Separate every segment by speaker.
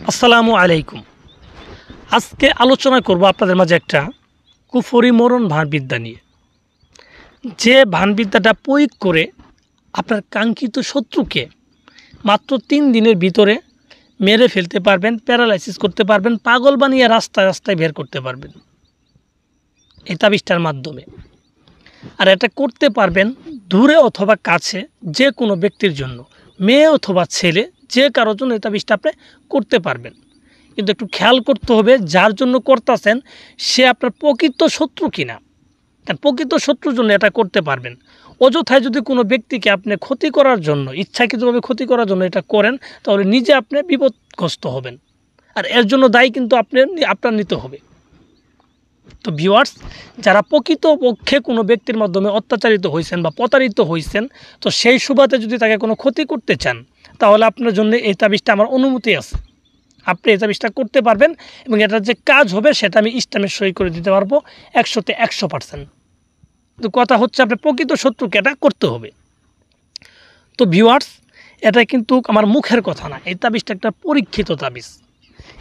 Speaker 1: আসসালামু আলাইকুম। আজকে আলোচনা করব আপনাদের মাঝে একটা কুফরি মরণ ভানবিদ্যা নিয়ে। যে ভানবিদ্যাটা প্রয়োগ করে আপনার কাঙ্ক্ষিত শত্রুকে মাত্র ৩ দিনের ভিতরে মেরে ফেলতে পারবেন, প্যারালাইসিস করতে পারবেন, পাগল বানিয়ে রাস্তায় রাস্তায় বের করতে পারবেন এই তাবিজটার মাধ্যমে। আর এটা করতে পারবেন দূরে অথবা কাছে যে কোনো ব্যক্তির জন্য, মেয়ে অথবা ছেলে, যে কারোর জন্য এই তাবিজটা আপনি করতে পারবেন। কিন্তু একটু খেয়াল করতে হবে যার জন্য করতেছেন সে আপনার প্রকৃত শত্রু কিনা। কারণ প্রকৃত শত্রুর জন্য এটা করতে পারবেন। অযথায় যদি কোনো ব্যক্তিকে আপনি ক্ষতি করার জন্য, ইচ্ছাকৃতভাবে ক্ষতি করার জন্য এটা করেন, তাহলে নিজে আপনি বিপদগ্রস্ত হবেন। আর এর জন্য দায়ী কিন্তু আপনার নিতে হবে। তো ভিউয়ার্স, যারা প্রকৃত পক্ষে কোনো ব্যক্তির মাধ্যমে অত্যাচারিত হয়েছেন বা প্রতারিত হয়েছেন, তো সেই সুবাদে যদি তাকে কোনো ক্ষতি করতে চান, তাহলে আপনার জন্য এই তাবিজটা আমার অনুমতি আছে। আপনি এই তাবিজটা করতে পারবেন এবং এটার যে কাজ হবে সেটা আমি ইসলামের সই করে দিতে পারবো ১০০তে ১০০%। তো কথা হচ্ছে আপনি প্রকৃত শত্রুকে এটা করতে হবে। তো ভিউয়ার্স, এটা কিন্তু আমার মুখের কথা না, এই তাবিজটা একটা পরীক্ষিত তাবিজ।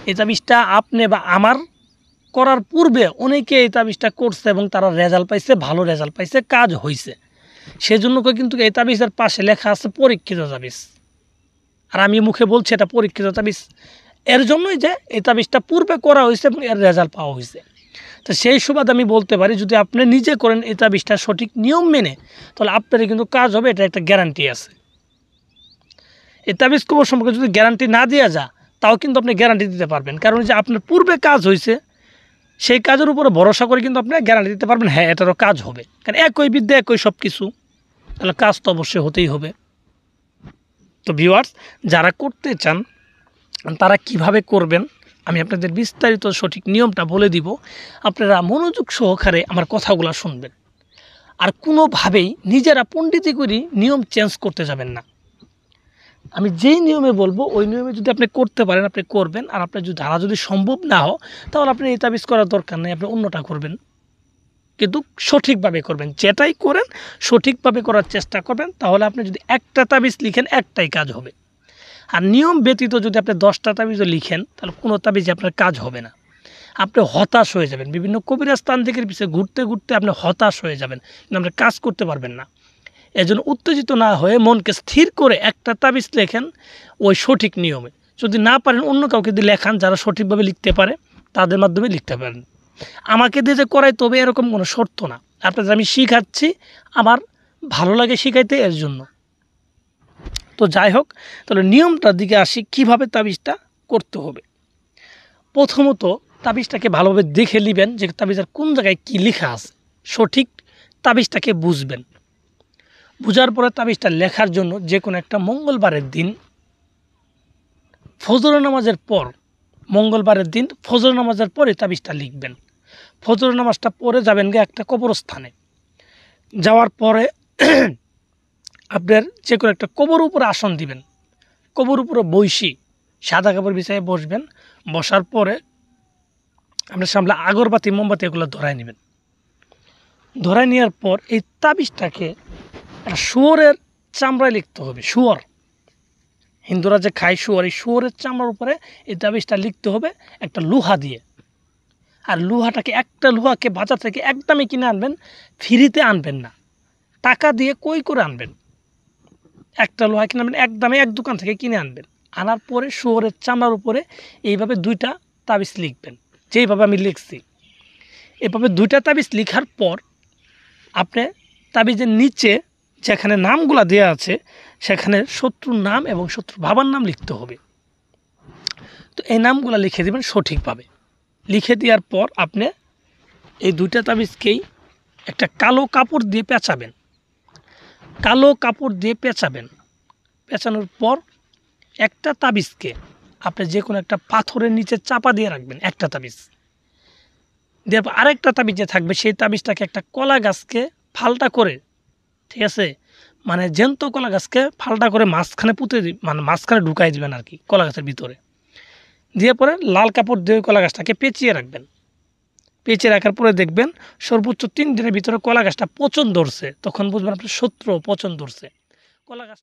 Speaker 1: এই তাবিজটা আপনি বা আমার করার পূর্বে অনেকে এই তাবিজটা করছে এবং তারা রেজাল্ট পাইছে, ভালো রেজাল্ট পাইছে, কাজ হয়েছে। সেজন্য কিন্তু এই তাবিজের পাশে লেখা আছে পরীক্ষিত তাবিজ। আর আমি মুখে বলছি এটা পরীক্ষিত তাবিজ এর জন্যই যে এই তাবিজটা পূর্বে করা হয়েছে এবং এর রেজাল্ট পাওয়া হয়েছে। তো সেই সুবাদে আমি বলতে পারি, যদি আপনি নিজে করেন এই তাবিজটা সঠিক নিয়ম মেনে, তাহলে আপনার কিন্তু কাজ হবে, এটা একটা গ্যারান্টি আছে। এই তাবিজ কবর সম্পর্কে যদি গ্যারান্টি না দেওয়া যায়, তাও কিন্তু আপনি গ্যারান্টি দিতে পারবেন। কারণ যে আপনার পূর্বে কাজ হয়েছে, সেই কাজের উপরে ভরসা করে কিন্তু আপনি গ্যারান্টি দিতে পারবেন হ্যাঁ এটারও কাজ হবে। কারণ একই বিদ্যা একই সব কিছু, তাহলে কাজ তো অবশ্যই হতেই হবে। তো ভিউয়ার্স, যারা করতে চান তারা কিভাবে করবেন আমি আপনাদের বিস্তারিত সঠিক নিয়মটা বলে দিব। আপনারা মনোযোগ সহকারে আমার কথাগুলো শুনবেন। আর কোনোভাবেই নিজেরা পণ্ডিতি করে নিয়ম চেঞ্জ করতে যাবেন না। আমি যেই নিয়মে বলবো ওই নিয়মে যদি আপনি করতে পারেন আপনি করবেন। আর আপনার যদি সম্ভব না হয়, তাহলে আপনি এই তাবিজ করার দরকার নেই, আপনি অন্যটা করবেন। কিন্তু সঠিকভাবে করবেন, যেটাই করেন সঠিকভাবে করার চেষ্টা করবেন। তাহলে আপনি যদি একটা তাবিজ লিখেন একটাই কাজ হবে। আর নিয়ম ব্যতীত যদি আপনি 10টা তাবিজও লিখেন, তাহলে কোনো তাবিজে আপনার কাজ হবে না। আপনি হতাশ হয়ে যাবেন, বিভিন্ন কবিরাজ তান্ত্রিকের পিছিয়ে ঘুরতে ঘুরতে আপনি হতাশ হয়ে যাবেন, কিন্তু আপনি কাজ করতে পারবেন না। এজন্য উত্তেজিত না হয়ে মনকে স্থির করে একটা তাবিজ লেখেন ওই সঠিক নিয়মে। যদি না পারেন অন্য কাউকে দিয়ে লেখান যারা সঠিকভাবে লিখতে পারে, তাদের মাধ্যমে লিখতে পারেন। আমাকে দিয়ে যে করাই তবে এরকম কোনো শর্ত না। আপনাদের আমি শিখাচ্ছি, আমার ভালো লাগে শিখাইতে, এর জন্য। তো যাই হোক, তাহলে নিয়মটার দিকে আসি, কিভাবে তাবিজটা করতে হবে। প্রথমত তাবিজটাকে ভালোভাবে দেখে নেবেন যে তাবিজের কোন জায়গায় কী লেখা আছে। সঠিক তাবিজটাকে বুঝবেন। বুঝার পরে তাবিজটা লেখার জন্য যে কোনো একটা মঙ্গলবারের দিন ফজর নামাজের পর, মঙ্গলবারের দিন ফজর নামাজের পরে তাবিজটা লিখবেন। ফজর নামাজটা পরে যাবেন গিয়ে একটা কবরস্থানে। যাওয়ার পরে আপনার যে কোনো একটা কবর উপরে আসন দিবেন। কবর উপরে বসি সাদা কাপড় বিছাইয়ে বসবেন। বসার পরে আপনার সামনে আগরবাতি, মোমবাতি এগুলো ধরায় নেবেন। ধরায় নেওয়ার পর এই তাবিজটাকে একটা শুয়োরের চামড়ায় লিখতে হবে। শুয়োর, হিন্দুরা যে খায় শুয়োর, এই শুয়োরের চামড়ার উপরে এই তাবিজটা লিখতে হবে একটা লোহা দিয়ে। আর লোহাটাকে, একটা লোহাকে বাজার থেকে একদমই কিনে আনবেন, ফ্রিতে আনবেন না, টাকা দিয়ে করে আনবেন। একটা লোহা কিনে আনবেন একদমই, এক দোকান থেকে কিনে আনবেন। আনার পরে শুয়োরের চামড়ার উপরে এইভাবে 2টা তাবিজ লিখবেন, যেইভাবে আমি লিখছি। এভাবে 2টা তাবিজ লিখার পর আপনি তাবিজের নিচে যেখানে নামগুলা দেওয়া আছে সেখানে শত্রুর নাম এবং শত্রু বাবার নাম লিখতে হবে। তো এই নামগুলো লিখে দেবেন সঠিকভাবে। লিখে দেওয়ার পর আপনি এই 2টা তাবিজকেই একটা কালো কাপড় দিয়ে পেঁচাবেন। কালো কাপড় দিয়ে পেঁচাবেন। পেঁচানোর পর একটা তাবিজকে আপনি যে কোনো একটা পাথরের নিচে চাপা দিয়ে রাখবেন, একটা তাবিজ দেওয়ার পর আরেকটা তাবিজ যে থাকবে সেই তাবিজটাকে একটা কলা গাছকে ফালটা করে, ঠিক আছে, মানে জ্যান্ত কলা গাছকে ফালটা করে মাঝখানে মানে মাঝখানে ঢুকাই দেবেন আর কি, কলা গাছের ভিতরে দিয়ে পরে লাল কাপড় দিয়ে কলা গাছটাকে পেঁচিয়ে রাখবেন। পেঁচিয়ে রাখার পরে দেখবেন সর্বোচ্চ 3 দিনের ভিতরে কলা গাছটা পচন ধরছে, তখন বুঝবেন আপনার শত্রু পচন ধরছে। কলা গাছ